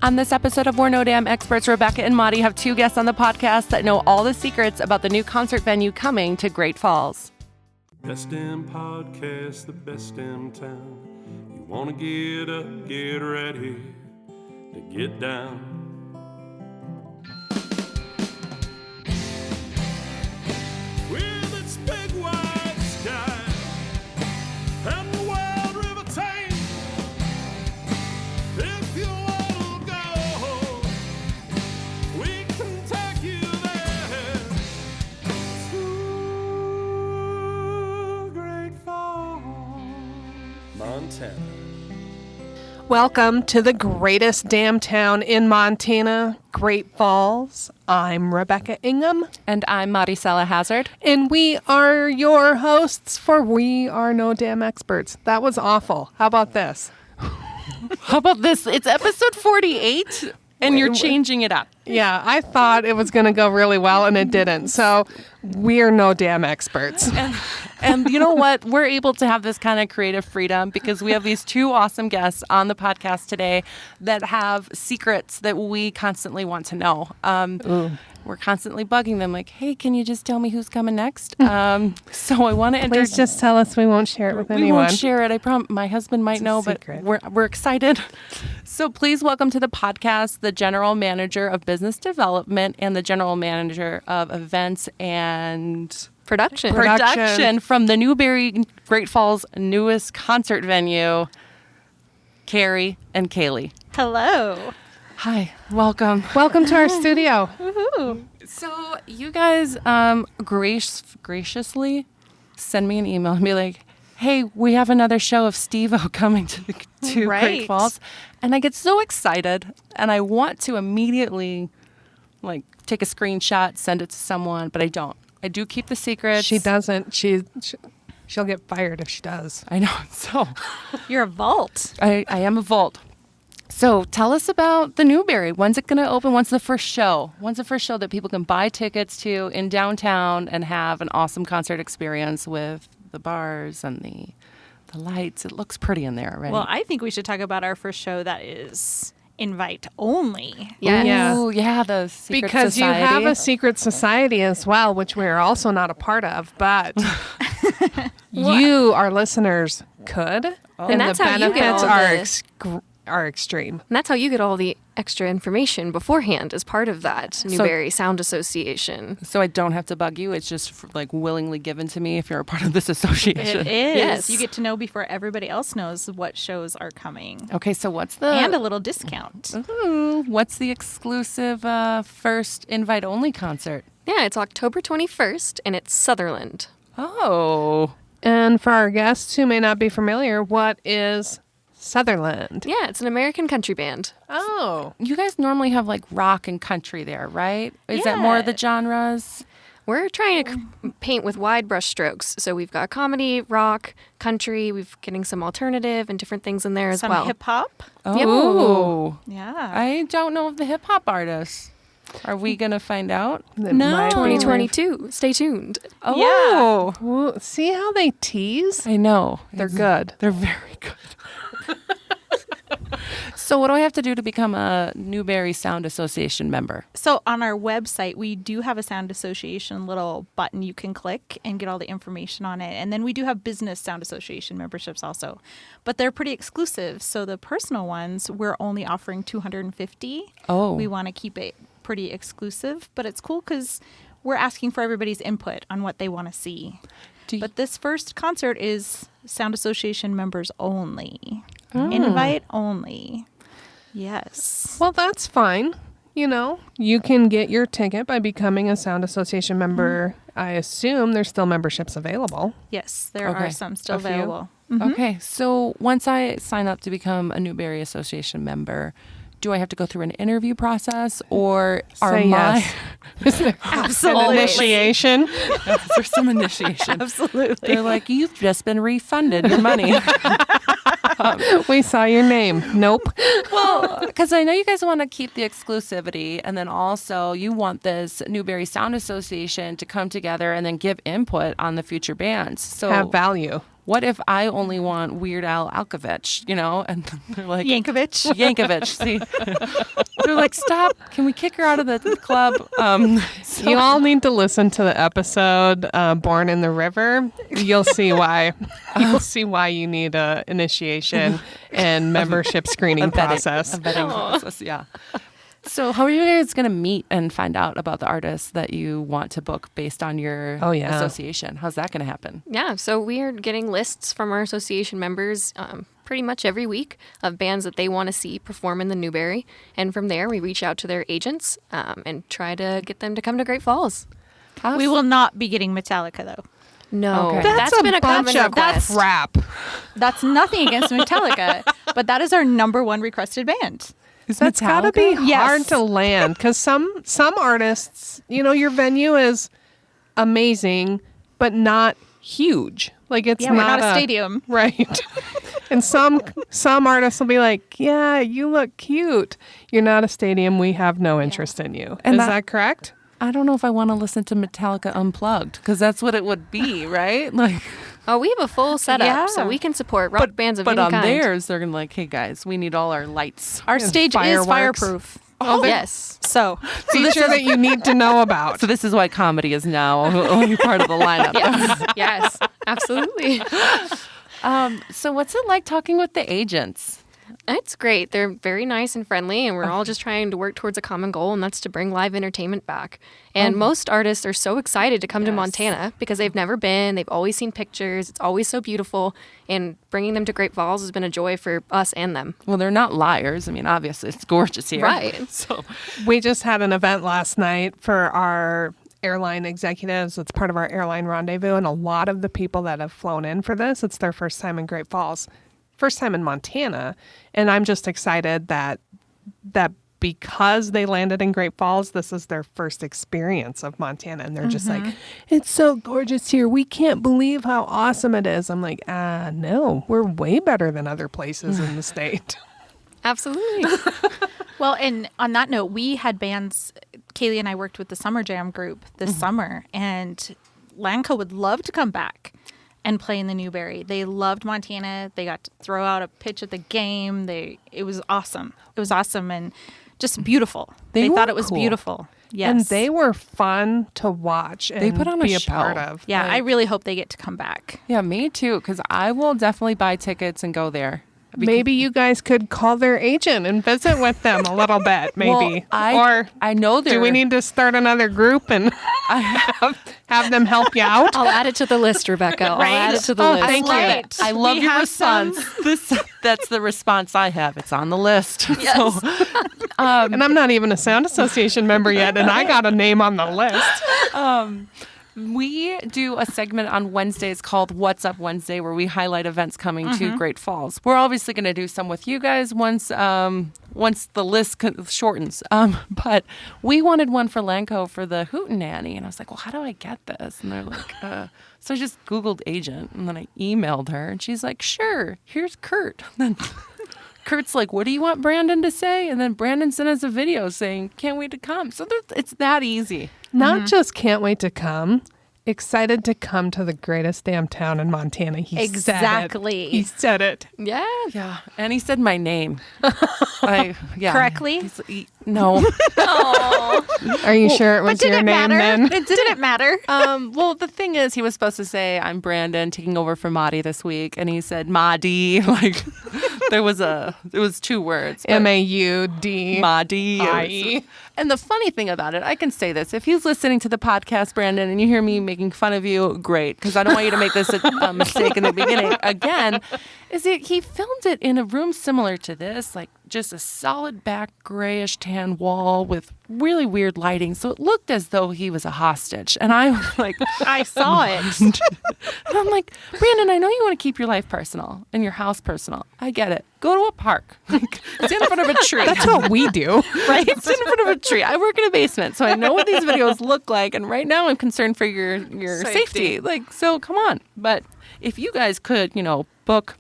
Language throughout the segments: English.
On this episode of We're No Damn Experts, Rebecca and Maudie have two guests on the podcast that know all the secrets about the new concert venue coming to Great Falls. Best damn podcast, the best damn town. You wanna get up, get ready to get down. With its big wide sky and the wild river Thames, if you wanna go, we can take you there. To Great Falls, Montana. Welcome to the greatest damn town in Montana, Great Falls. I'm Rebecca Ingham. And I'm Maricela Hazard. And we are your hosts for We Are No Damn Experts. That was awful. How about this? How about this? It's episode 48, and you're changing it up. Yeah, I thought it was going to go really well, and it didn't. So we're no damn experts. And you know what? We're able to have this kind of creative freedom because we have these two awesome guests on the podcast today that have secrets that we constantly want to know. We're constantly bugging them like, hey, can you just tell me who's coming next? So I want to Please just tell us. We won't share it with anyone. We won't share it. I promise. My husband might know, but we're excited. So please welcome to the podcast the General Manager of Business Development and the General Manager of Events and Production from the Newberry Great Falls newest concert venue, Carrie and Kaylee. Hello. Hi, welcome. Welcome to our studio. Woohoo. So you guys graciously send me an email and be like, hey, we have another show of Steve-O coming to Right. Great Falls. And I get so excited and I want to immediately take a screenshot, send it to someone, but I don't. I do keep the secrets. She doesn't. She'll get fired if she does. I know. So You're a vault. I am a vault. So tell us about the Newberry. When's it going to open? When's the first show? When's the first show that people can buy tickets to in downtown and have an awesome concert experience with the bars and the lights? It looks pretty in there already. Well, I think we should talk about our first show that is invite only. Yeah. Ooh, yeah, the secret Because society. you have a secret society as well, which we're also not a part of, but you, our listeners, could. And that's the how you get benefits all are extreme. And that's how you get all the extra information beforehand as part of that Newberry Sound Association. So I don't have to bug you. It's just willingly given to me if you're a part of this association. It is. Yes. You get to know before everybody else knows what shows are coming. Okay, so what's the... And a little discount. Ooh, what's the exclusive first invite-only concert? Yeah, it's October 21st, and it's Sutherland. Oh. And for our guests who may not be familiar, what is Sutherland? Yeah, it's an American country band. Oh. You guys normally have rock and country there, right? Is that more of the genres? We're trying to paint with wide brush strokes. So we've got comedy, rock, country. We're getting some alternative and different things in there as Some well. hip-hop. Oh. Yeah. I don't know of the hip-hop artists. Are we going to find out? That might be 2022. Stay tuned. Oh. Ooh, see how they tease? I know. They're good. They're very good. So what do I have to do to become a Newberry Sound Association member? So on our website, we do have a Sound Association little button you can click and get all the information on it. And then we do have business Sound Association memberships also. But they're pretty exclusive. So the personal ones, we're only offering $250. Oh. We want to keep it pretty exclusive. But it's cool because we're asking for everybody's input on what they want to see. But this first concert is Sound Association members only. Invite only. Yes. Well, that's fine. You can get your ticket by becoming a Sound Association member. I assume there's still memberships available. Yes, there are some still A few? available. Okay. So once I sign up to become a Newberry Association member, do I have to go through an interview process or Say yes. Is there Absolutely. an initiation? there's some initiation? Absolutely. They're like, you've just been refunded your money. We saw your name. Nope. Well, because I know you guys want to keep the exclusivity, and then also you want this Newberry Sound Association to come together and then give input on the future bands. So Have value. what if I only want Weird Al Yankovic, And they're like, Yankovic. See, they're like, stop. Can we kick her out of the club? You all need to listen to the episode Born in the River. You'll see why. You'll see why you need a initiation and membership screening process. A vetting process, yeah. So how are you guys going to meet and find out about the artists that you want to book based on your association? How's that going to happen? Yeah, so we are getting lists from our association members pretty much every week of bands that they want to see perform in the Newberry. And from there, we reach out to their agents and try to get them to come to Great Falls. We will not be getting Metallica, though. No, okay. That's been a common request. Crap. That's nothing against Metallica, but that is our number one requested band. That's got to be hard to land because some artists, your venue is amazing, but not huge. Like it's not a stadium, right? And some artists will be like, "Yeah, you look cute. You're not a stadium. We have no interest in you." And is that correct? I don't know if I want to listen to Metallica unplugged because that's what it would be, right? Like. Oh, we have a full setup, so we can support rock bands of any kind. But on theirs, they're going to like, hey, guys, we need all our lights. Our stage is fireproof. Oh, yes. So feature that you need to know about. So this is why comedy is now only part of the lineup. Yes, absolutely. So what's it like talking with the agents? It's great. They're very nice and friendly, and we're all just trying to work towards a common goal, and that's to bring live entertainment back. And most artists are so excited to come to Montana because they've never been. They've always seen pictures. It's always so beautiful, and bringing them to Great Falls has been a joy for us and them. Well, they're not liars. I mean, obviously, it's gorgeous here. Right. So we just had an event last night for our airline executives. It's part of our airline rendezvous, and a lot of the people that have flown in for this, it's their first time in Great Falls. First time in Montana, and I'm just excited that because they landed in Great Falls, this is their first experience of Montana, and they're just like, it's so gorgeous here. We can't believe how awesome it is. I'm like, no, we're way better than other places in the state. Absolutely. Well, and on that note, we had bands. Kaylee and I worked with the Summer Jam group this summer, and Lanco would love to come back and play in the Newberry. They loved Montana. They got to throw out a pitch at the game. It was awesome. It was awesome and just beautiful. They thought it was beautiful. Yes. And they were fun to watch and they put on be a part of. Yeah, I really hope they get to come back. Yeah, me too, because I will definitely buy tickets and go there. Maybe you guys could call their agent and visit with them a little bit, maybe. Well, I know they're... Do we need to start another group and have them help you out? I'll add it to the list, Rebecca. I'll add it to the list. Thank you. I love your response. That's the response I have. It's on the list. Yes. So, and I'm not even a Sound Association member yet, and I got a name on the list. We do a segment on Wednesdays called What's Up Wednesday, where we highlight events coming to Great Falls. We're obviously going to do some with you guys once the list shortens. But we wanted one for Lanco for the Hootenanny, and I was like, well, how do I get this? And they're like, so I just Googled agent, and then I emailed her, and she's like, sure, here's Kurt. And then Kurt's like, what do you want Brandon to say? And then Brandon sent us a video saying, can't wait to come. So it's that easy. Not just can't wait to come, excited to come to the greatest damn town in Montana. He said it. Yeah. Yeah. And he said my name. Correctly? No. Are you sure it was your name then? It didn't matter. Well, the thing is, he was supposed to say, I'm Brandon, taking over for Madi this week. And he said, Madi. Like, it was 2 words. M-A-U-D. Madi. And the funny thing about it, I can say this. If he's listening to the podcast, Brandon, and you hear me making fun of you, great. Because I don't want you to make this a mistake in the beginning. Again, he filmed it in a room similar to this, like just a solid back grayish tan wall with really weird lighting. So it looked as though he was a hostage. And I was like... I saw it. And I'm like, Brandon, I know you want to keep your life personal and your house personal. I get it. Go to a park. Like, stand in front of a tree. That's what we do. Right? Stand in front of a tree. I work in a basement, so I know what these videos look like. And right now I'm concerned for your safety. Like, so come on. But if you guys could, book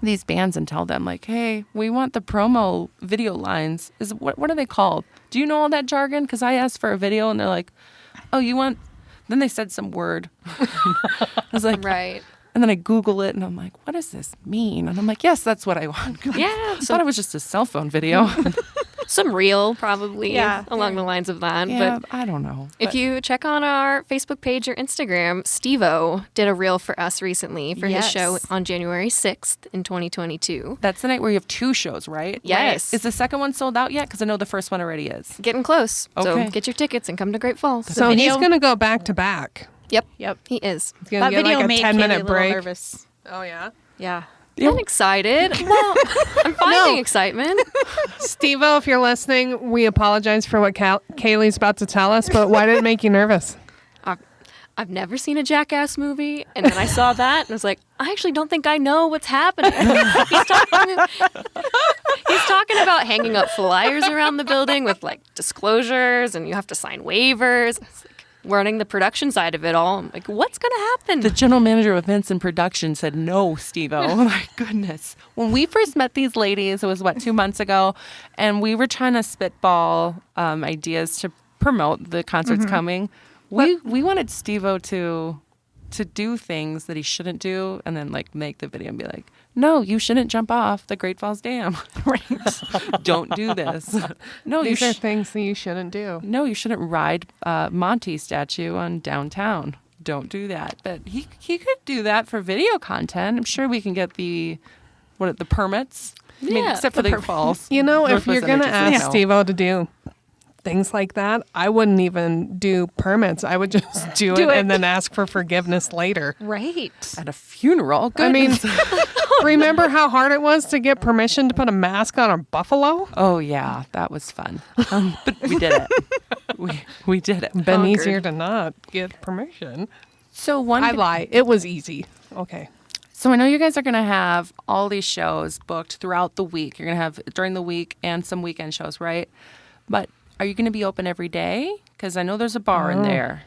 these bands and tell them, like, hey, we want the promo video lines. What are they called? Do you know all that jargon? Because I asked for a video and they're like, oh, you want... Then they said some word. I was like... Right. And then I Google it and I'm like, what does this mean? And I'm like, yes, that's what I want. Yeah. I thought it was just a cell phone video. Some reel, probably, along the lines of that. Yeah, but I don't know. If you check on our Facebook page or Instagram, Steve-O did a reel for us recently for his show on January 6th in 2022. That's the night where you have 2 shows, right? Yes. Is the second one sold out yet? Because I know the first one already is. Getting close. Okay. So get your tickets and come to Great Falls. So he's going to go back to back. Yep, he is. He's going to get like a 10-minute break. Nervous. Oh, yeah? Yeah. I'm excited. Well, I'm finding excitement. Steve-O, if you're listening, we apologize for what Kaylee's about to tell us, but why did it make you nervous? I've never seen a Jackass movie, and then I saw that, and I was like, I actually don't think I know what's happening. He's talking about hanging up flyers around the building with, like, disclosures, and you have to sign waivers. It's like, learning the production side of it all. I'm like, what's going to happen? The general manager of events and production said, no, Steve-O. Oh, my goodness. When we first met these ladies, it was, 2 months ago, and we were trying to spitball ideas to promote the concerts coming. We wanted Steve-O to do things that he shouldn't do and then, make the video and be like, no, you shouldn't jump off the Great Falls Dam. Right. Don't do this. No, These are things that you shouldn't do. No, you shouldn't ride Monty statue on downtown. Don't do that. But he could do that for video content. I'm sure we can get the permits. Yeah, I mean, except for the falls. You know, if you're going to ask no. Steve-O to do things like that, I wouldn't even do permits. I would just do it and then ask for forgiveness later. Right. At a funeral. Goodness. I mean, remember how hard it was to get permission to put a mask on a buffalo? Oh, yeah. That was fun. But we did it. We did it. Been easier to not get permission. So I lie. It was easy. Okay. So I know you guys are going to have all these shows booked throughout the week. You're going to have during the week and some weekend shows, right? But are you going to be open every day? Because I know there's a bar in there.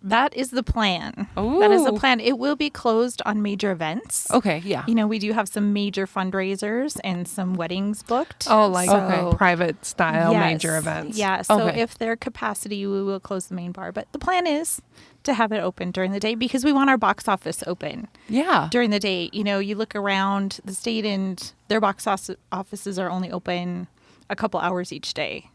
That is the plan. Ooh. That is the plan. It will be closed on major events. Okay, yeah. You know, we do have some major fundraisers and some weddings booked. Oh, like private style major events. Yeah, so if their capacity, we will close the main bar. But the plan is to have it open during the day because we want our box office open. Yeah. During the day. You know, you look around the state and their box offices are only open a couple hours each day.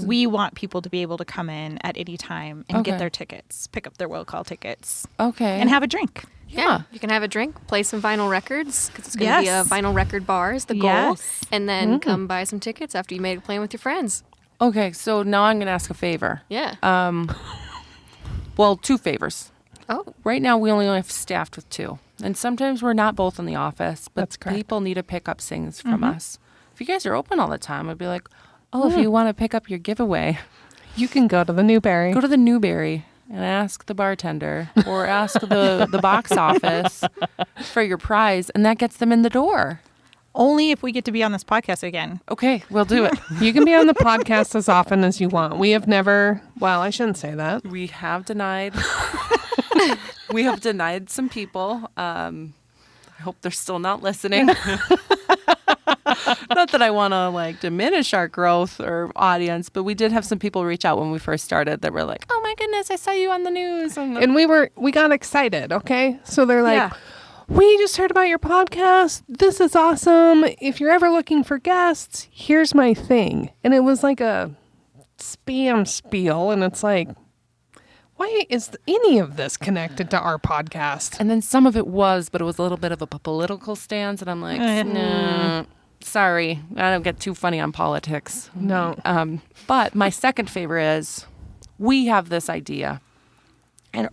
We want people to be able to come in at any time and get their tickets, pick up their will call tickets. Okay. And have a drink. Yeah. You can have a drink, play some vinyl records, because it's going to be a vinyl record bar is the goal. Yes. And then come buy some tickets after you made a plan with your friends. Okay, so now I'm going to ask a favor. Yeah. Well, 2 favors. Oh. Right now, we only have staffed with 2. And sometimes we're not both in the office, but That's correct. people need to pick up things from us. If you guys are open all the time, I'd be like, if you want to pick up your giveaway, You can go to the Newberry. go to the Newberry and ask the bartender or ask the box office for your prize, and that gets them in the door. Only if we get to be on this podcast again. Okay, we'll do it. You can be on the podcast as often as you want. We have never, well, I shouldn't say that. We have denied. We have denied some people. I hope they're still not listening. Not that I want to diminish our growth or audience, but we did have some people reach out when we first started that were like, "Oh my goodness, I saw you on the news," And we got excited. Okay, so they're like, "We just heard about your podcast. This is awesome. If you're ever looking for guests, here's my thing." And it was like a spam spiel, and it's like, why is any of this connected to our podcast? And then some of it was, but it was a little bit of a political stance, and I'm like, nah, sorry, I don't get too funny on politics. No. But my second favor is, we have this idea,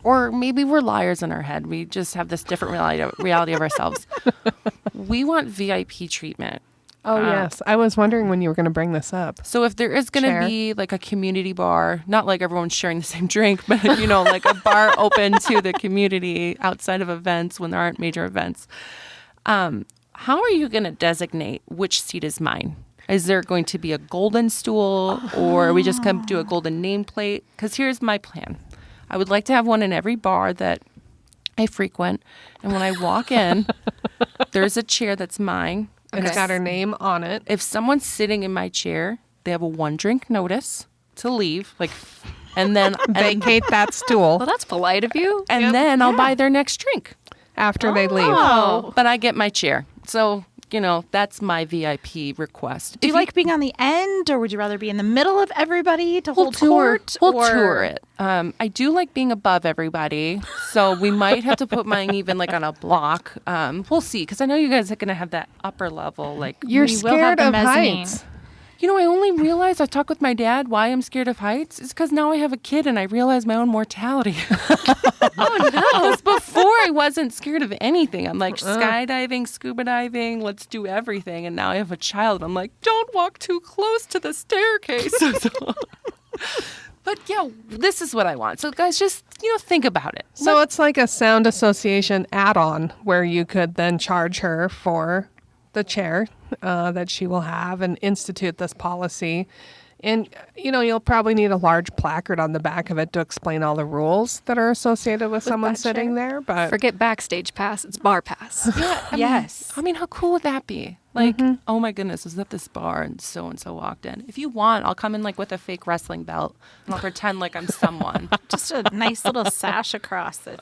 or maybe we're liars in our head. We just have this different reality of ourselves. We want VIP treatment. Oh, yes. I was wondering when you were going to bring this up. So if there is going to be a community bar, not like everyone's sharing the same drink, but, a bar open to the community outside of events when there aren't major events, how are you going to designate which seat is mine? Is there going to be a golden stool, or are we just going to do a golden nameplate? Because here's my plan. I would like to have one in every bar that I frequent. And when I walk in, there's a chair that's mine. It's got her name on it. If someone's sitting in my chair, they have a 1-drink notice to leave, and then vacate that stool. Well, that's polite of you. And then I'll buy their next drink. after they leave. Oh, but I get my chair. So, that's my VIP request. Do you like being on the end, or would you rather be in the middle of everybody to hold court? We'll tour it. I do like being above everybody, so we might have to put mine even like on a block. We'll see, because I know you guys are going to have that upper level. Like You're scared of heights. I only realized I talked with my dad why I'm scared of heights. It's because now I have a kid and I realize my own mortality. Oh, no. Because before I wasn't scared of anything. I'm like skydiving, scuba diving, let's do everything. And now I have a child. I'm like, don't walk too close to the staircase. But yeah, this is what I want. So guys, just, think about it. So it's like a sound association add-on where you could then charge her for the chair that she will have and institute this policy. And, you'll probably need a large placard on the back of it to explain all the rules that are associated with someone sitting there. But forget backstage pass, it's bar pass. Yeah, I mean, how cool would that be? Like, oh my goodness, I was at this bar and so walked in. If you want, I'll come in like with a fake wrestling belt and I'll pretend like I'm someone. Just a nice little sash across it.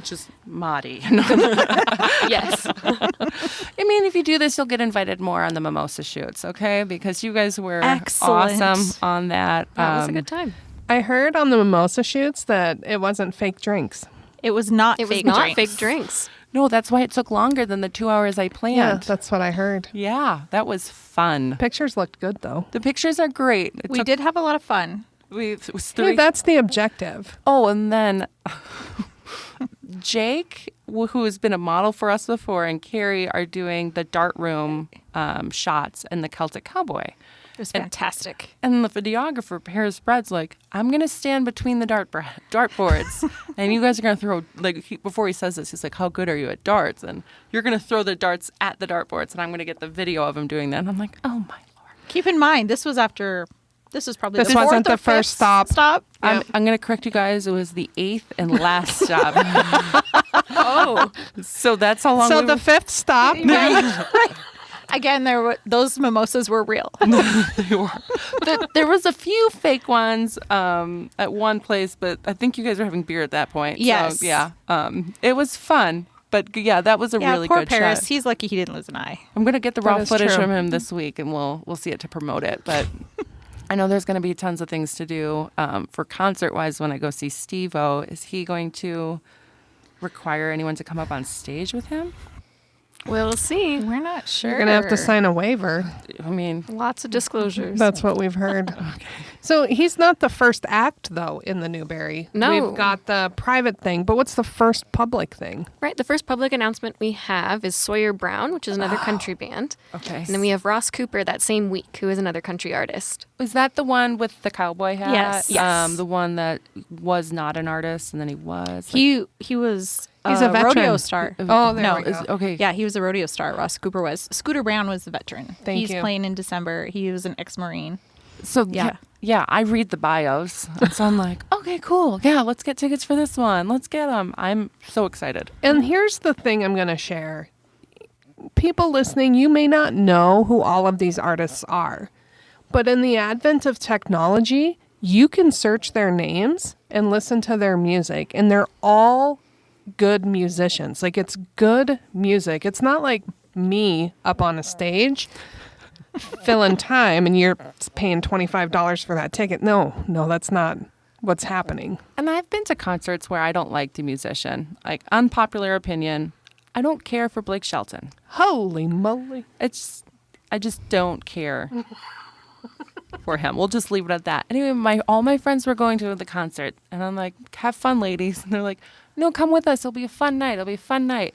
Just Maudie. Yes. I mean, if you do this, you'll get invited more on the mimosa shoots, okay? Because you guys were excellent. Awesome on that. That was a good time. I heard on the mimosa shoots that it wasn't fake drinks. It was not fake drinks. No, that's why it took longer than the 2 hours I planned. Yeah, that's what I heard. Yeah, that was fun. Pictures looked good, though. The pictures are great. We did have a lot of fun. It was 3. Hey, that's the objective. Oh, and then Jake, who has been a model for us before, and Carrie are doing the dart room shots and the Celtic Cowboy. It was fantastic. And the videographer, Paris Bread's like, I'm going to stand between the dartboards. And you guys are going to throw, before he says this, he's like, how good are you at darts? And you're going to throw the darts at the dartboards. And I'm going to get the video of him doing that. And I'm like, oh, my Lord. Keep in mind, this was probably this wasn't the first stop. I'm going to correct you guys. It was the 8th and last stop. Oh. So that's how long. So the 5th stop. Right. Again, those mimosas were real. They were. There was a few fake ones at one place, but I think you guys were having beer at that point. Yes. So, yeah. It was fun. But yeah, that was a really poor good Paris. shot. He's lucky he didn't lose an eye. I'm gonna get the raw footage true. from him this week, and we'll see it to promote it. But I know there's gonna be tons of things to do for concert wise when I go see Steve-O. Is he going to require anyone to come up on stage with him? We'll see. We're not sure. You're going to have to sign a waiver. I mean, lots of disclosures. That's what we've heard. Okay. So he's not the first act, though, in the Newberry. No. We've got the private thing, but what's the first public thing? Right. The first public announcement we have is Sawyer Brown, which is another country band. Okay. And then we have Ross Cooper that same week, who is another country artist. is that the one with the cowboy hat? Yes. Yes. The one that was not an artist, and then he was. He was He's a veteran. rodeo star. Oh, there no, we go. Okay. Yeah, he was a rodeo star. Ross Cooper was. Scooter Brown was the veteran. Thank He's you. playing in December. He was an ex-Marine. So yeah, I read the bios, and so I'm like, okay, cool. Yeah, let's get tickets for this one. Let's get them. I'm so excited. And here's the thing I'm going to share. People listening, you may not know who all of these artists are, but in the advent of technology, you can search their names and listen to their music, and they're all good musicians. Like, it's good music. It's not like me up on a stage filling time and you're paying $25 for that ticket. No, that's not what's happening. And I've been to concerts where I don't like the musician. Like, unpopular opinion, I don't care for Blake Shelton. Holy moly. I just don't care for him. We'll just leave it at that. Anyway, all my friends were going to the concert, and I'm like, have fun, ladies. And they're like, no, come with us. It'll be a fun night.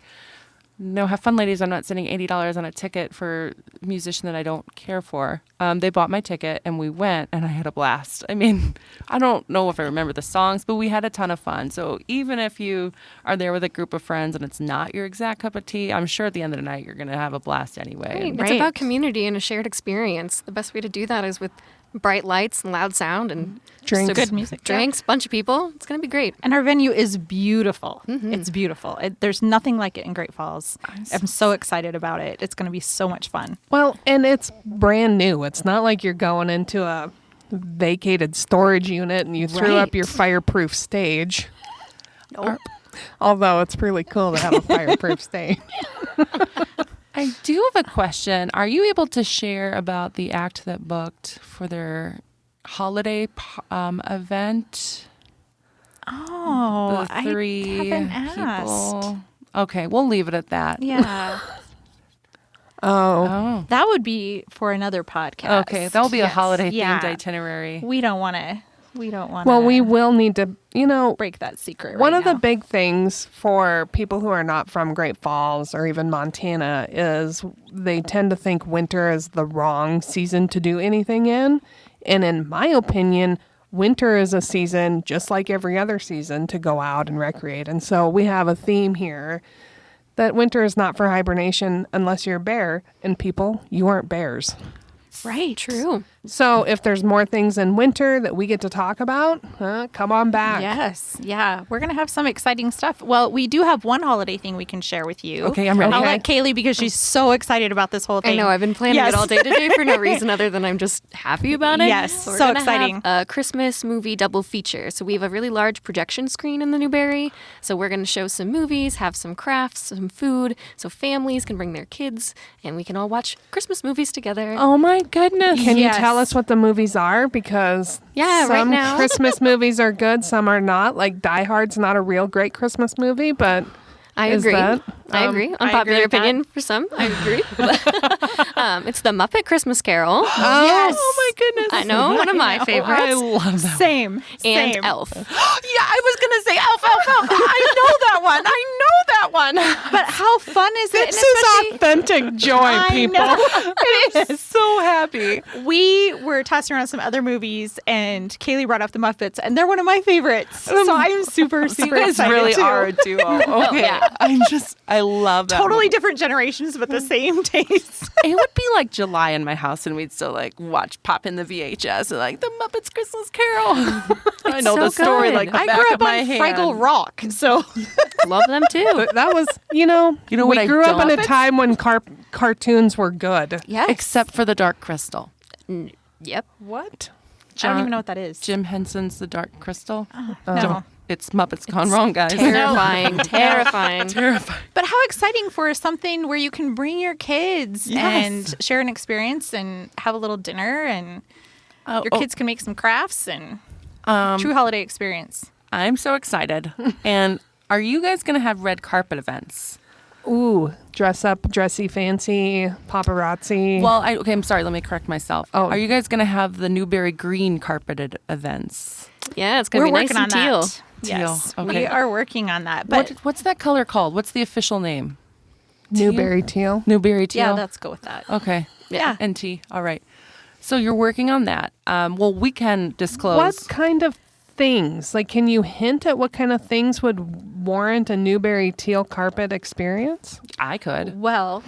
No, have fun, ladies. I'm not spending $80 on a ticket for a musician that I don't care for. They bought my ticket, and we went, and I had a blast. I mean, I don't know if I remember the songs, but we had a ton of fun. So even if you are there with a group of friends and it's not your exact cup of tea, I'm sure at the end of the night you're going to have a blast anyway. Right. It's about community and a shared experience. The best way to do that is with bright lights and loud sound and Drinks. Good music. Drinks, bunch of people. It's going to be great. And our venue is beautiful. Mm-hmm. It's beautiful. There's nothing like it in Great Falls. I'm so excited about it. It's going to be so much fun. Well, and it's brand new. It's not like you're going into a vacated storage unit and you threw up your fireproof stage. Nope. Although it's really cool to have a fireproof stain. I do have a question. Are you able to share about the act that booked for their holiday event? Oh, The three I haven't people. asked. Okay, we'll leave it at that. Yeah. Oh. That would be for another podcast. Okay, that'll be a holiday Yeah. themed itinerary. We don't want to. Well, we will need to, break that secret. One right of the now. big things for people who are not from Great Falls or even Montana is they tend to think winter is the wrong season to do anything in. And in my opinion, winter is a season just like every other season to go out and recreate. And so we have a theme here that winter is not for hibernation unless you're a bear. And people, you aren't bears. Right. True. So if there's more things in winter that we get to talk about, come on back. Yes. Yeah. We're going to have some exciting stuff. Well, we do have one holiday thing we can share with you. Okay, I'm ready. I'll Okay. let Kaylee because she's so excited about this whole thing. I know. I've been planning Yes. it all day today for no reason other than I'm just happy about it. Yes, We're so gonna exciting. Have a Christmas movie double feature. So we have a really large projection screen in the Newberry. So we're going to show some movies, have some crafts, some food, so families can bring their kids, and we can all watch Christmas movies together. Oh my goodness. Can you Yes. tell us what the movies are? Because Yeah, right some now. Christmas movies are good, some are not. Like Die Hard's not a real great Christmas movie, but I is agree. that, I agree. I Unpopular agree with that. opinion for some. I agree. It's the Muppet Christmas Carol. Yes. Oh my goodness. I know, one of my I favorites. love that. Same. And Same. Elf. Yeah, I was going to say Elf. I know that one. But how fun is it? this And especially- is authentic joy, I people. know. It is so happy. We were tossing around some other movies, and Kaylee brought up the Muppets, and they're one of my favorites. So I'm super, So super you guys excited really too. are a duo. Okay. yeah. I love that. Totally movie. different generations, but the same taste. It would be like July in my house, and we'd still like pop in the VHS and like the Muppets Christmas Carol. I know so the story good. like the I back grew of up my on hand. Fraggle Rock, so Love them too. But that was, You know we what I grew up in don't- a time when cartoons were good. Yes. Except for the Dark Crystal. Yep. What? I don't even know what that is. Jim Henson's The Dark Crystal. No. It's Muppets Gone Wrong, guys. Terrifying. Terrifying. Terrifying. But how exciting for something where you can bring your kids Yes. and share an experience and have a little dinner, and your kids can make some crafts and true holiday experience. I'm so excited. And are you guys going to have red carpet events? Ooh, dress up, dressy, fancy, paparazzi. Well, I'm sorry. Let me correct myself. Oh. Are you guys going to have the Newberry green carpeted events? Yeah, it's going to be nice and teal. that. Yes, Teal, we okay. are working on that. But What's that color called? What's the official name? Newberry teal. Newberry teal? yeah, let's go with that. Okay. Yeah. NT. All right. So you're working on that. Well, we can disclose. What kind of things? Like, can you hint at what kind of things would warrant a Newberry teal carpet experience? I could. Well,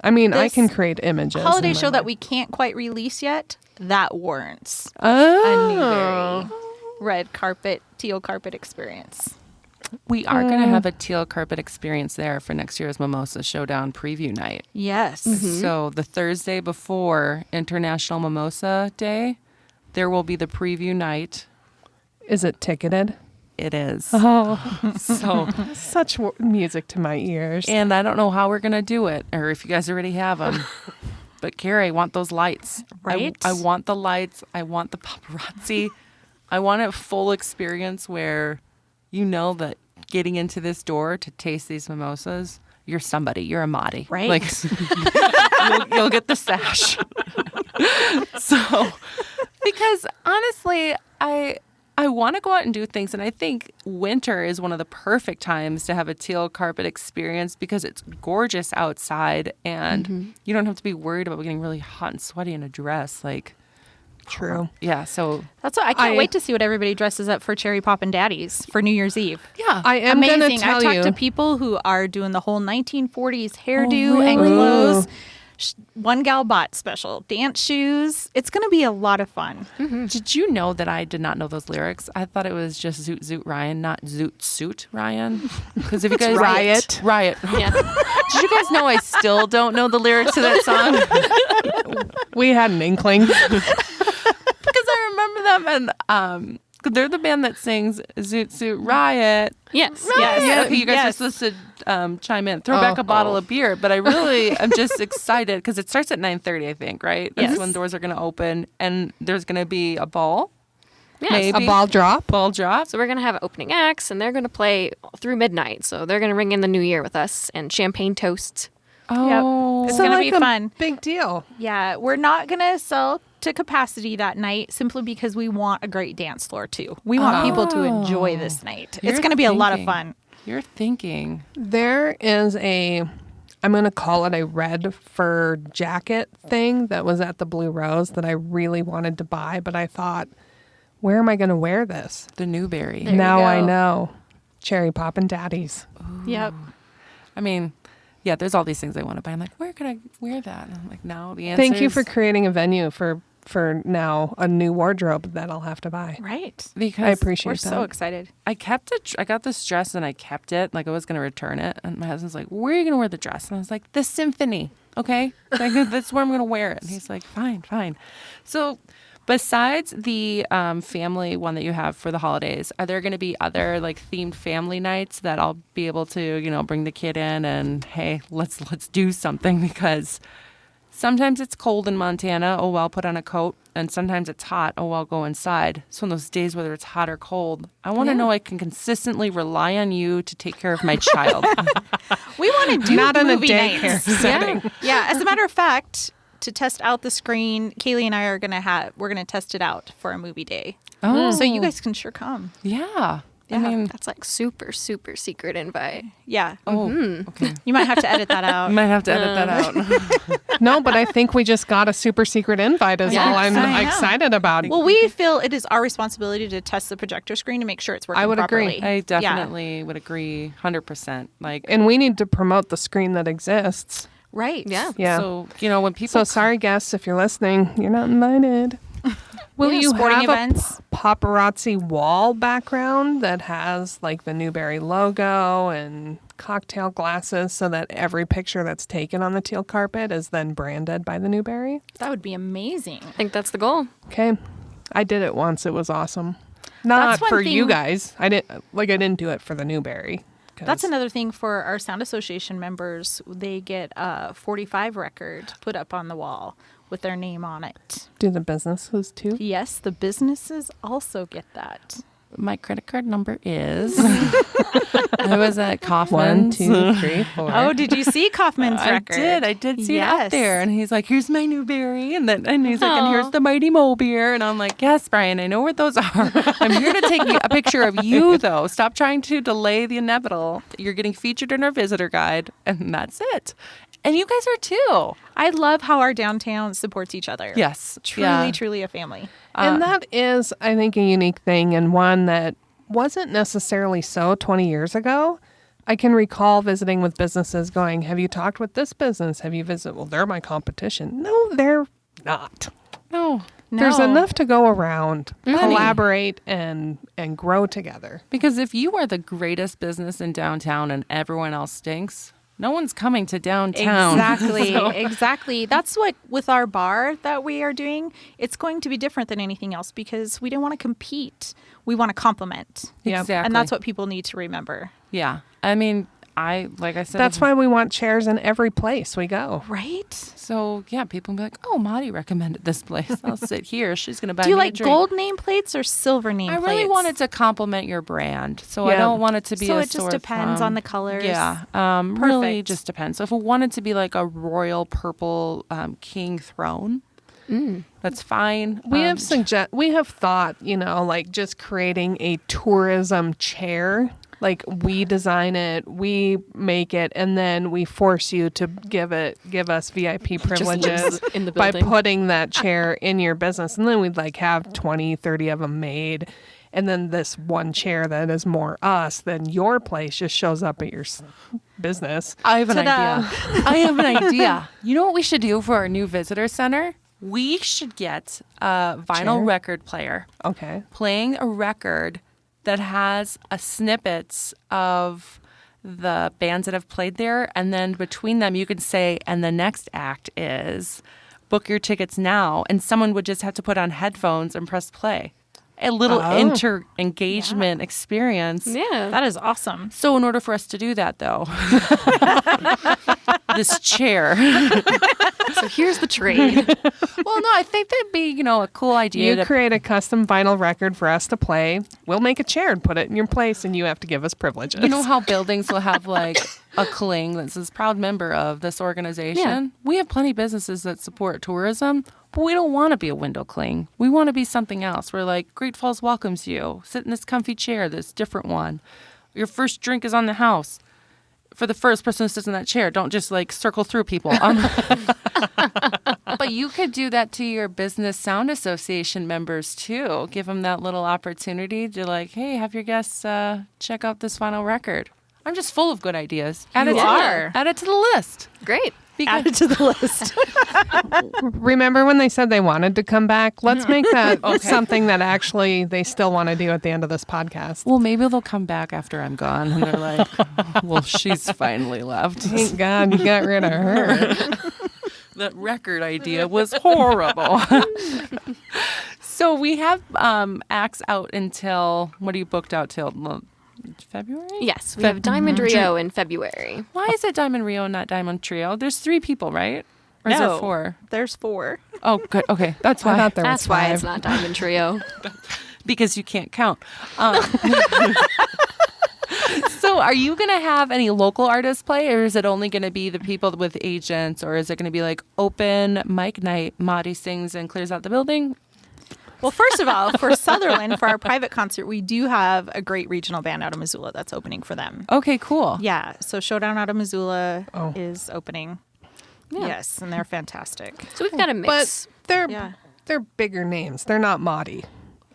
I mean, I This can create images. holiday in my show that mind. we can't quite release yet, that warrants a Oh. Newberry red carpet, teal carpet experience. We are going to have a teal carpet experience there for next year's Mimosa Showdown preview night. Yes. So the Thursday before International Mimosa Day, there will be the preview night. Is it ticketed? It is. Oh, So, such music to my ears. and I don't know how we're going to do it or if you guys already have them. But Carrie, I want those lights. Right? I want the lights. I want the paparazzi. I want a full experience where you know that getting into this door to taste these mimosas, you're somebody. You're a Mahdi. Right. Like, you'll get the sash. So, because honestly, I want to go out and do things, and I think winter is one of the perfect times to have a teal carpet experience because it's gorgeous outside, and you don't have to be worried about getting really hot and sweaty in a dress. Like, True. yeah. So, That's what I can't I- wait to see what everybody dresses up for Cherry Poppin' Daddies for New Year's Eve. yeah. I am going to Amazing. tell I've talked you. to people who are doing the whole 1940s hairdo really? and clothes. Ooh. One gal bought special dance shoes. It's going to be a lot of fun. Did you know that I did not know those lyrics? I thought it was just Zoot Zoot Ryan, not Zoot Suit Ryan. Because if you guys Riot. Riot. Yeah. Did you guys know I still don't know the lyrics to that song? We had an inkling. Because I remember them, They're the band that sings Zoot Suit Riot. Yes. Yes. Yes. Okay, you guys Yes. are supposed to chime in. Throw back a bottle of beer. But I really am just excited because it starts at 9:30, I think, right? That's Yes. when doors are going to open. And there's going to be a ball. Yes. Maybe. A ball drop. Ball drop. So we're going to have opening acts, and they're going to play through midnight. So they're going to ring in the new year with us and champagne toasts. Oh. It's So gonna like be a fun. big deal. Yeah, we're not going to sell to capacity that night simply because we want a great dance floor too. We want people to enjoy this night. You're It's going to be a lot of thinking. fun. You're thinking. There is I'm going to call it a red fur jacket thing that was at the Blue Rose that I really wanted to buy, but I thought, where am I going to wear this? The Newberry. There you Now I go. know. Cherry Poppin' Daddies. Yep. I mean, yeah, there's all these things I want to buy. I'm like, where could I wear that? And I'm like, now the answer Thank you is for creating a venue for now a new wardrobe that I'll have to buy. Right. because I appreciate We're that. so excited. I kept it. I got this dress and I kept it. Like I was going to return it. And my husband's like, where are you going to wear the dress? And I was like, the Symphony. Okay. Like, that's where I'm going to wear it. And he's like, fine, fine. So besides the family one that you have for the holidays, are there going to be other like themed family nights that I'll be able to, bring the kid in and, hey, let's do something because sometimes it's cold in Montana. Oh, well, put on a coat. And sometimes it's hot. Oh, well, go inside. So on those days, whether it's hot or cold, I want to know I can consistently rely on you to take care of my child. We want to do Not in a movie daycare nights. setting. Yeah. As a matter of fact, to test out the screen, Kaylee and I are we're gonna test it out for a movie day. Oh, So you guys can sure come. yeah. I Yeah. mean, That's like super, super secret invite. Yeah. oh, okay. You might have to edit that out. Might have to edit that out. No, but I think we just got a super secret invite is all I'm I know. excited about. Well, we feel it is our responsibility to test the projector screen to make sure it's working I would agree. properly. I definitely would agree 100%. Like, And we need to promote the screen that exists. Right. Yeah. Yeah. so, when people. So sorry, guests, if you're listening, you're not invited. Will Yeah, you sporting have events. a paparazzi wall background that has like the Newberry logo and cocktail glasses so that every picture that's taken on the teal carpet is then branded by the Newberry? That would be amazing. I think that's the goal. Okay. I did it once. It was awesome. Not That's one for you thing- guys. I didn't do it for the Newberry. 'cause- That's another thing for our Sound Association members. They get a 45 record put up on the wall with their name on it. Do the businesses too? Yes, the businesses also get that. My credit card number is. I was at 1, Kaufman's. 2, 3, 4. Oh, did you see Kaufman's record? I did see it up Yes. there. And he's like, here's my Newberry. And he's like, and here's the Mighty Mo beer. And I'm like, yes, Brian, I know where those are. I'm here to take a picture of you, though. Stop trying to delay the inevitable. You're getting featured in our visitor guide. And that's it. And you guys are too. I love how our downtown supports each other. Yes. Truly, truly a family. And that is, I think, a unique thing and one that wasn't necessarily so 20 years ago. I can recall visiting with businesses going, have you talked with this business? Have you visited? Well, they're my competition. No, they're not. No. There's No. enough to go around, collaborate, and grow together. Because if you are the greatest business in downtown and everyone else stinks, no one's coming to downtown. Exactly. Exactly. That's what with our bar that we are doing, it's going to be different than anything else because we don't want to compete. We want to complement. Yep. Exactly. And that's what people need to remember. Yeah. I mean, like I said. That's why we want chairs in every place we go. Right? So, yeah, people can be like, oh, Marty recommended this place. I'll sit here. She's going to buy Do you me a like drink. gold nameplates or silver nameplates? I really wanted to compliment your brand. So I Yeah. don't want it to be So a it just sore depends thumb. on the colors. Yeah. Really Perfect. just depends. So if it wanted to be like a royal purple king throne, that's fine. We have thought, like just creating a tourism chair. Like we design it, we make it, and then we force you to give us VIP privileges in the by building. putting that chair in your business. And then we'd like have 20, 30 of them made. And then this one chair that is more us than your place just shows up at your business. I have an Ta-da. idea. I have an idea. You know what we should do for our new visitor center? We should get a vinyl Chair? record player Okay. playing a record that has snippets of the bands that have played there. And then between them, you could say, and the next act is book your tickets now. And someone would just have to put on headphones and press play. a little inter-engagement experience. Yeah. That is awesome. So in order for us to do that, though, this chair. So here's the trade. Well, no, I think that'd be, a cool idea. You create a custom vinyl record for us to play. We'll make a chair and put it in your place, and you have to give us privileges. You know how buildings will have like a cling that says proud member of this organization? Yeah. We have plenty of businesses that support tourism, but we don't want to be a window cling. We want to be something else. We're like, Great Falls welcomes you. Sit in this comfy chair, this different one. Your first drink is on the house. For the first person who sits in that chair, don't just like circle through people. But you could do that to your business sound association members too. Give them that little opportunity to like, hey, have your guests check out this vinyl record. I'm just full of good ideas. Add it to the list. Great. Add it to the list. Remember when they said they wanted to come back? Let's make that something that actually they still want to do at the end of this podcast. Well, maybe they'll come back after I'm gone and they're like, well, she's finally left. Thank God you got rid of her. That record idea was horrible. So we have acts out until, what are you booked out till? February? Yes, we have Diamond Rio in February. Why is it Diamond Rio and not Diamond Trio? There's 3 people, right? Or is there 4? There's 4. Oh, good. Okay, that's why. I thought there was That's why 5. it's not Diamond Trio. Because you can't count. So are you going to have any local artists play, or is it only going to be the people with agents, or is it going to be like open mic night, Maudie sings and clears out the building? Well, first of all, for Sutherland, for our private concert, we do have a great regional band out of Missoula that's opening for them. Okay, cool. Yeah, so Showdown out of Missoula is opening. Yeah. Yes, and they're fantastic. So we've got a mix. But they're bigger names. They're not Maudie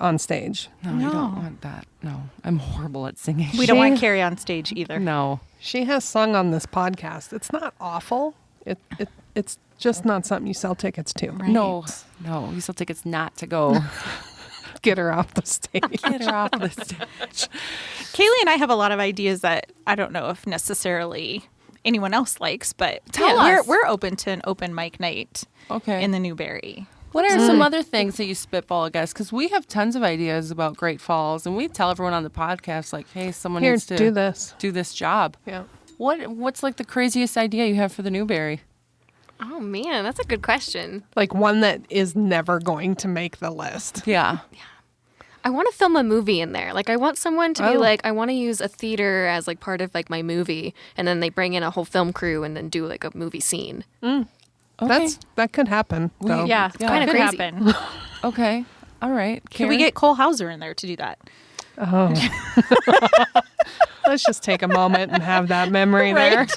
on stage. No, you don't want that. No, I'm horrible at singing. We don't want Carrie on stage either. No. She has sung on this podcast. It's not awful. It's just not something you sell tickets to. Right. No, you sell tickets not to go. Get her off the stage. Get her off the stage. Kaylee and I have a lot of ideas that I don't know if necessarily anyone else likes, but Tell us. we're open to an open mic night in the Newberry. What are some other things that you spitball, I guess? Because we have tons of ideas about Great Falls, and we tell everyone on the podcast, like, hey, someone needs to do this job. Yeah. What's like the craziest idea you have for the Newberry? Oh, man, that's a good question. Like one that is never going to make the list. Yeah. I want to film a movie in there. Like, I want someone to be like, I want to use a theater as like part of like my movie, and then they bring in a whole film crew and then do like a movie scene. Okay. That could happen. Though. Yeah, kinda could crazy. happen. Okay. All right. Can we get Cole Hauser in there to do that? Oh. Let's just take a moment and have that memory there.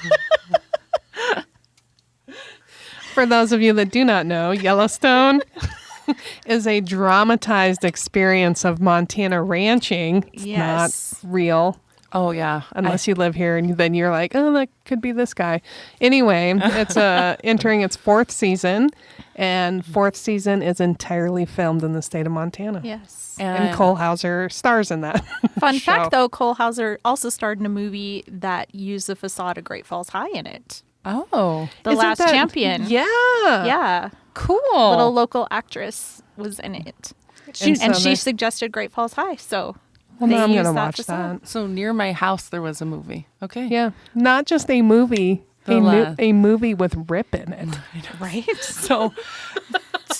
For those of you that do not know, Yellowstone is a dramatized experience of Montana ranching. It's not real. Oh, yeah. Unless you live here, and then you're like, oh, that could be this guy. Anyway, it's entering its 4th season, and 4th season is entirely filmed in the state of Montana. Yes. And Cole Hauser stars in that. Fun show. fact, though, Cole Hauser also starred in a movie that used the facade of Great Falls High in it. Oh. The Last Champion. Yeah. Yeah. Cool. Little local actress was in it. She suggested Great Falls High, so Well, now I'm going going to to watch that. So near my house, there was a movie. Okay. Yeah. Not just a movie, a movie with Rip in it. Right? So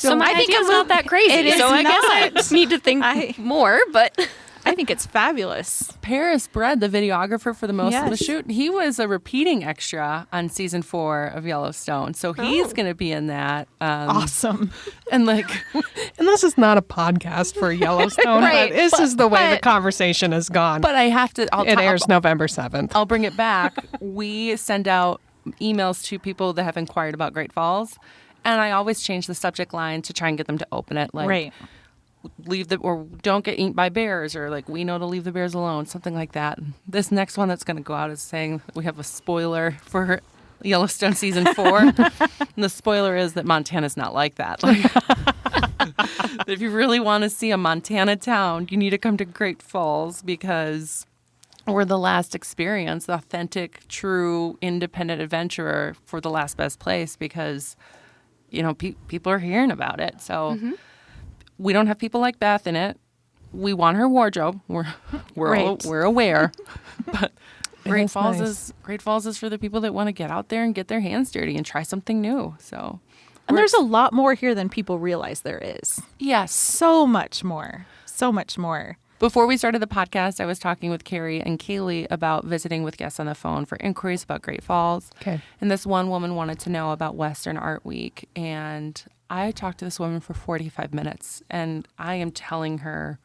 my idea's not that crazy. It is so I not. guess I need to think more, but I think it's fabulous. Paris Brett, the videographer for the most of the Yes. shoot, he was a repeating extra on season 4 of Yellowstone. So he's going to be in that. Awesome. And like, And this is not a podcast for Yellowstone, Right, but this is the way the conversation has gone. but I have to. It airs November 7th. I'll bring it back. We send out emails to people that have inquired about Great Falls, and I always change the subject line to try and get them to open it. Like, Right. or don't get eaten by bears, or like, we know to leave the bears alone, something like that. This next one that's going to go out is saying we have a spoiler for Yellowstone season 4. And the spoiler is that Montana's not like that. Like, if you really want to see a Montana town, you need to come to Great Falls, because we're the last experience, the authentic, true, independent adventurer for the last best place, because, people are hearing about it. So we don't have people like Beth in it. we want her wardrobe. We're aware. But Great Falls is for the people that want to get out there and get their hands dirty and try something new. So, and there's a lot more here than people realize there is. Yes. So much more. So much more. Before we started the podcast, I was talking with Carrie and Kaylee about visiting with guests on the phone for inquiries about Great Falls. Okay. And this one woman wanted to know about Western Art Week. And I talked to this woman for 45 minutes. And I am telling her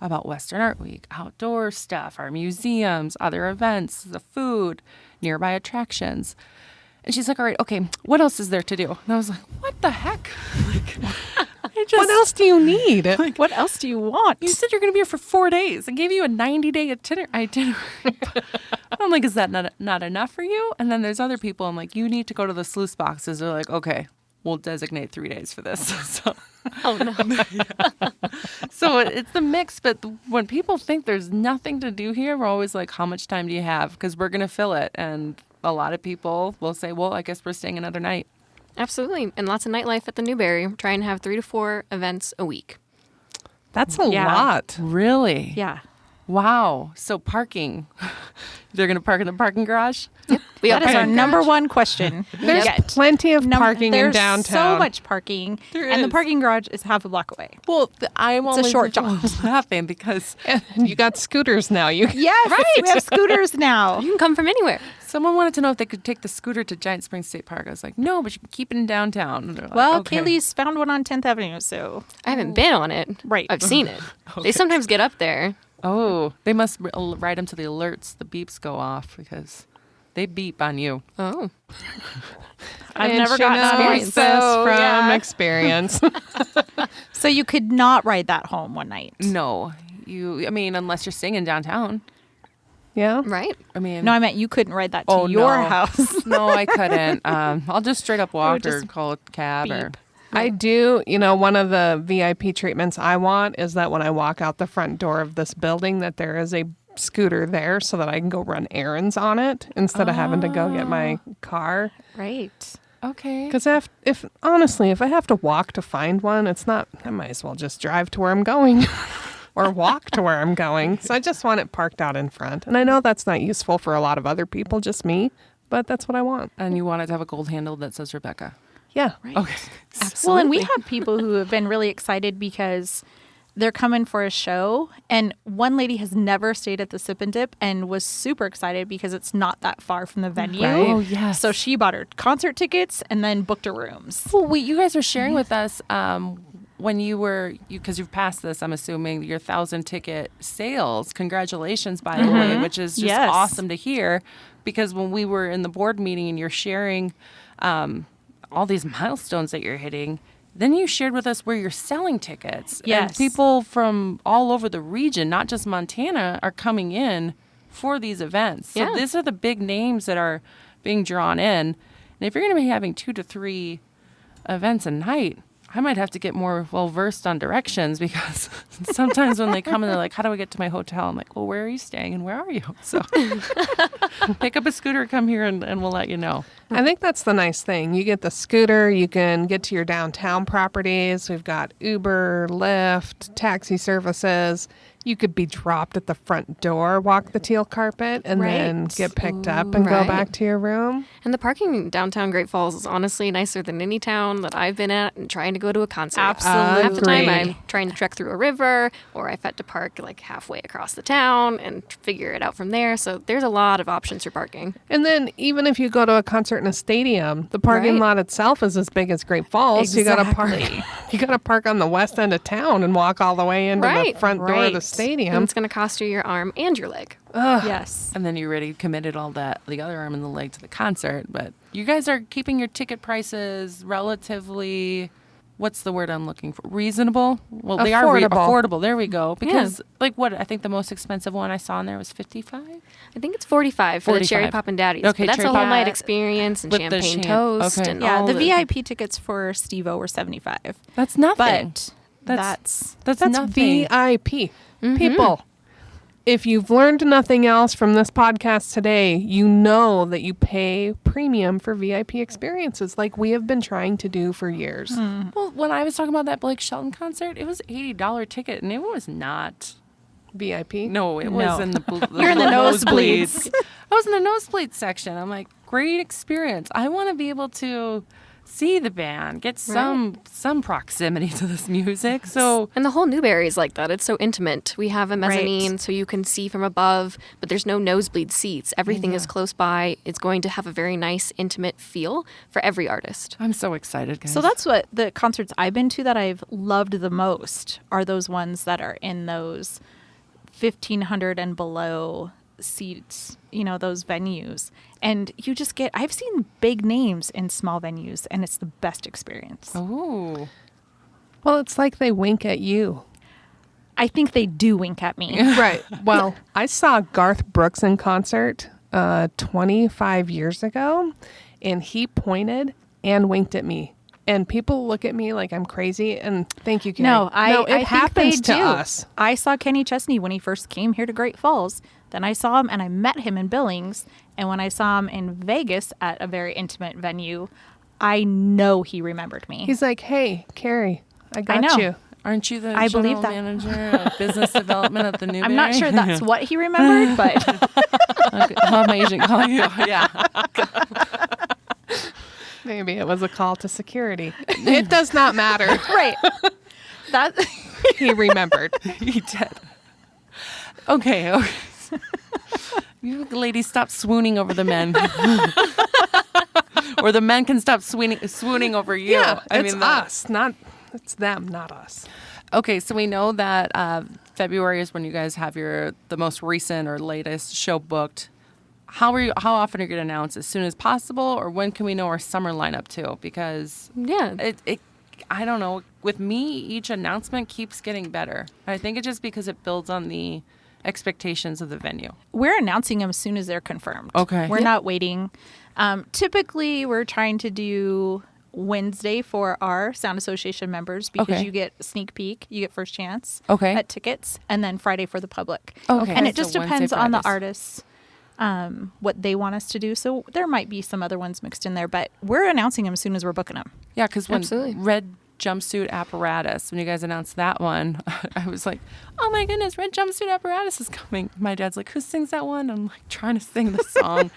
about Western Art Week, outdoor stuff, our museums, other events, the food, nearby attractions. And she's like, all right, okay, what else is there to do? And I was like, what the heck? What else do you need? What else do you want? You said you're going to be here for 4 days. I gave you a 90-day itinerary. I'm like, is that not enough for you? And then there's other people. I'm like, you need to go to the sluice boxes. They're like, okay, we'll designate 3 days for this. So, oh, no. So it's the mix. But when people think there's nothing to do here, we're always like, how much time do you have? Because we're going to fill it. And a lot of people will say, well, I guess we're staying another night. Absolutely. And lots of nightlife at the Newberry. We're trying to have 3 to 4 events a week. That's a lot. Really? Yeah. Wow. So parking. They're going to park in the parking garage? Yep. That is our number one question. There's plenty of parking in downtown. There's so much parking. And the parking garage is half a block away. Well, I'm It's a short jaunt. laughing because You got scooters now. Yes, right. We have scooters now. You can come from anywhere. someone wanted to know if they could take the scooter to Giant Springs State Park. I was like, no, but you can keep it in downtown. And they're like, Well, okay. Kaylee's found one on 10th Avenue, so I haven't been on it. Right. I've seen it. They sometimes get up there. Oh, they must write them to the alerts. The beeps go off because they beep on you. Oh. I've And never she gotten knows experience. this So, from yeah. experience. So you could not ride that home one night. No, I mean, unless you're staying in downtown. Yeah. Right. I mean, No, I meant you couldn't ride that to your no. house. No, I couldn't. I'll just straight up walk or just call a cab or. beep. I do. One of the VIP treatments I want is that when I walk out the front door of this building, that there is a scooter there so that I can go run errands on it instead of having to go get my car. Right. Okay. Because if honestly, if I have to walk to find one, it's not. I might as well just drive to where I'm going. Or walk to where I'm going. So I just want it parked out in front. And I know that's not useful for a lot of other people, just me, but that's what I want. And you want it to have a gold handle that says Rebecca. Yeah. Right. Okay. Absolutely. Well, and we have people who have been really excited because they're coming for a show. And one lady has never stayed at the Sip and Dip and was super excited because it's not that far from the venue. Right. Oh, yes. So she bought her concert tickets and then booked her rooms. Well, you guys were sharing with us when because you've passed this, I'm assuming, your 1,000 ticket sales. Congratulations, by the way, which is just Yes. awesome to hear. Because when we were in the board meeting and you're sharing all these milestones that you're hitting, then you shared with us where you're selling tickets. Yes. And people from all over the region, not just Montana, are coming in for these events. So Yeah. these are the big names that are being drawn in. And if you're going to be having 2 to 3 events a night, I might have to get more well-versed on directions because sometimes when they come and they're like, how do I get to my hotel? I'm like, well, where are you staying and where are you? So pick up a scooter, come here, and we'll let you know. I think that's the nice thing. You get the scooter, you can get to your downtown properties. We've got Uber, Lyft, taxi services. You could be dropped at the front door, walk the teal carpet, and then Right. get picked up and go Right. back to your room. And the parking in downtown Great Falls is honestly nicer than any town that I've been at and trying to go to a concert. Absolutely. Half the time Agreed. I'm trying to trek through a river or I've had to park like halfway across the town and figure it out from there. So there's a lot of options for parking. And then even if you go to a concert in a stadium, the parking Right. lot itself is as big as Great Falls. You got to park. You got to park on the west end of town and walk all the way into the Right. front door of the Right. stadium. And it's going to cost you your arm and your leg. Yes. And then you already committed all that, the other arm and the leg to the concert. But you guys are keeping your ticket prices relatively, what's the word I'm looking for? Reasonable? Well, they are Affordable. affordable. There we go. Because, I think the most expensive one I saw in there was $55. I think it's 45 for the 45. Cherry Pop and Daddies. Okay, but that's Cherry a whole Pop. night experience and With the champagne champ- toast okay. and Yeah, all the VIP tickets for Steve-O were $75. That's nothing. But That's That's nothing. VIP. People. If you've learned nothing else from this podcast today, you know that you pay premium for VIP experiences like we have been trying to do for years. Well, when I was talking about that Blake Shelton concert, it was $80 ticket, and it was not VIP? No, it was in the You're in the nosebleeds. I was in the nosebleed section. I'm like, great experience. I want to be able to see the band, get some proximity to this music. So, and the whole Newberry is like that. It's so intimate. We have a mezzanine so you can see from above, but there's no nosebleed seats. Everything is close by. It's going to have a very nice, intimate feel for every artist. I'm so excited, guys. So that's what the concerts I've been to that I've loved the most are those ones that are in those 1,500 and below seats, those venues. And you just I've seen big names in small venues, and it's the best experience. Oh. Well, it's like they wink at you. I think they do wink at me. Right. Well, I saw Garth Brooks in concert 25 years ago, and he pointed and winked at me. And people look at me like I'm crazy, and thank you, Carrie. I happens think to they do. us. I saw Kenny Chesney when he first came here to Great Falls. Then I saw him, and I met him in Billings. And when I saw him in Vegas at a very intimate venue, I know he remembered me. He's like, "Hey, Carrie, I got you." Aren't you the I general believe that. manager of business development at the Newberry? I'm not sure that's what he remembered, but Okay. I'll have my agent call you. Yeah. Maybe it was a call to security. It does not matter. right. That He remembered. He did. Okay. You ladies stop swooning over the men. Or the men can stop swooning over you. Yeah, us, it's them, not us. Okay, so we know that February is when you guys have the most recent or latest show booked. How often are you going to announce? As soon as possible, or when can we know our summer lineup too? Because I don't know. With me, each announcement keeps getting better. I think it's just because it builds on the expectations of the venue. we're announcing them as soon as they're confirmed. Okay. We're not waiting. Typically, we're trying to do Wednesday for our Sound Association members because you get sneak peek, you get first chance at tickets, and then Friday for the public. Okay. And it So just depends Wednesday, on the Fridays. artists, what they want us to do. So there might be some other ones mixed in there, but we're announcing them as soon as we're booking them. Yeah, because when Absolutely. Red Jumpsuit Apparatus, when you guys announced that one, I was like, oh my goodness, Red Jumpsuit Apparatus is coming. My dad's like, who sings that one? I'm like trying to sing the song.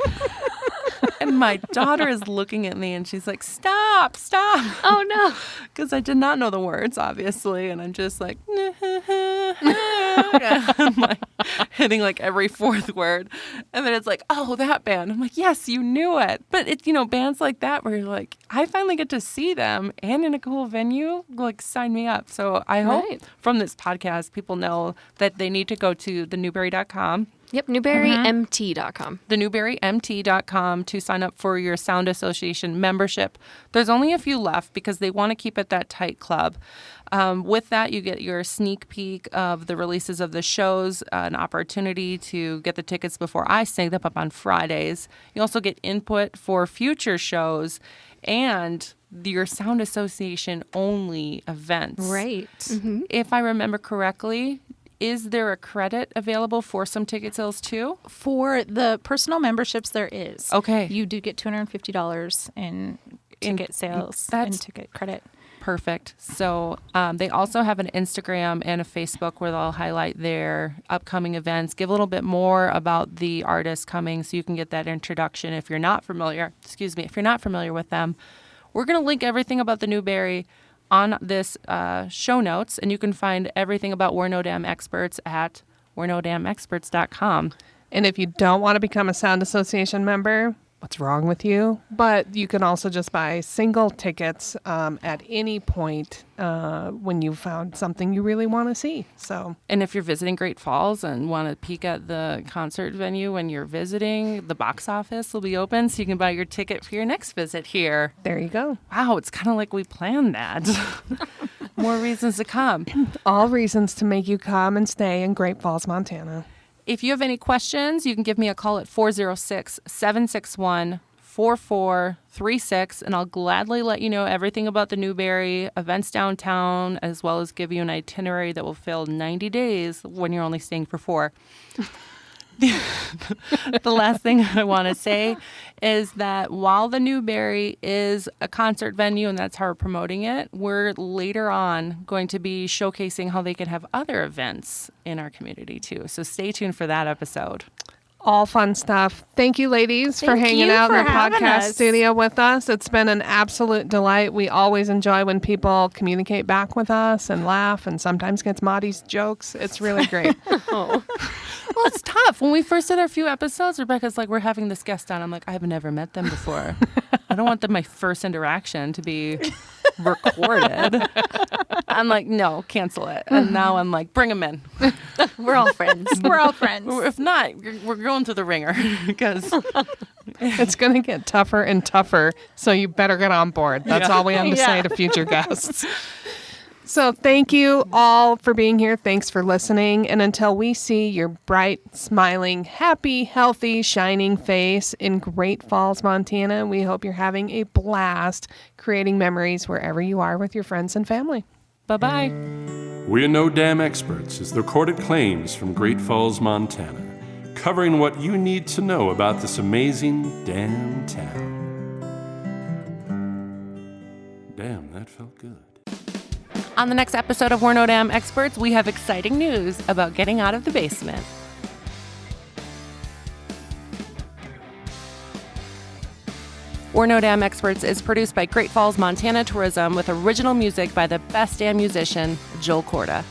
And my daughter is looking at me and she's like, stop. Oh, no. Because I did not know the words, obviously. And I'm just like, I'm like hitting like every fourth word. And then it's like, oh, that band. I'm like, yes, you knew it. But it's, bands like that where you're like, I finally get to see them and in a cool venue, like sign me up. So I hope from this podcast, people know that they need to go to thenewberry.com. Yep, newberrymt.com. thenewberrymt.com to sign up for your Sound Association membership. There's only a few left because they want to keep it that tight club. With that, you get your sneak peek of the releases of the shows, an opportunity to get the tickets before I sync them up on Fridays. You also get input for future shows and your Sound Association only events. Right. Mm-hmm. If I remember correctly, is there a credit available for some ticket sales too? For the personal memberships, there is. Okay. You do get $250 in ticket sales and ticket credit. Perfect. So they also have an Instagram and a Facebook where they'll highlight their upcoming events, give a little bit more about the artists coming so you can get that introduction if you're not familiar. If you're not familiar with them. We're going to link everything about the Newberry on this show notes, and you can find everything about We're No Damn Experts at we'renodamnexperts.com. And if you don't want to become a Sound Association member, what's wrong with you? But you can also just buy single tickets at any point when you found something you really want to see. And if you're visiting Great Falls and want to peek at the concert venue when you're visiting, the box office will be open so you can buy your ticket for your next visit here. There you go. Wow, it's kind of like we planned that. More reasons to come. All reasons to make you come and stay in Great Falls, Montana. If you have any questions, you can give me a call at 406-761-4649. 4436, and I'll gladly let you know everything about the Newberry events downtown, as well as give you an itinerary that will fill 90 days when you're only staying for 4. The last thing I want to say is that while the Newberry is a concert venue, and that's how we're promoting it, we're later on going to be showcasing how they can have other events in our community too. So stay tuned for that episode. All fun stuff. Thank you, ladies, for hanging out in the podcast studio with us. It's been an absolute delight. We always enjoy when people communicate back with us and laugh and sometimes get Maudie's jokes. It's really great. Oh. Well, it's tough. When we first did our few episodes, Rebecca's like, we're having this guest on. I'm like, I've never met them before. I don't want my first interaction to be recorded. I'm like, no, cancel it. And now I'm like, bring them in. We're all friends. We're all friends. If not, we're going through the ringer because it's going to get tougher and tougher. So you better get on board. That's all we have to say to future guests. So thank you all for being here. Thanks for listening. And until we see your bright, smiling, happy, healthy, shining face in Great Falls, Montana, we hope you're having a blast creating memories wherever you are with your friends and family. Bye-bye. We're No Dam Experts is the recorded claims from Great Falls, Montana, covering what you need to know about this amazing damn town. Damn, that felt good. On the next episode of We're No Dam Experts, we have exciting news about getting out of the basement. We're No Dam Experts is produced by Great Falls, Montana Tourism with original music by the best damn musician, Joel Corda.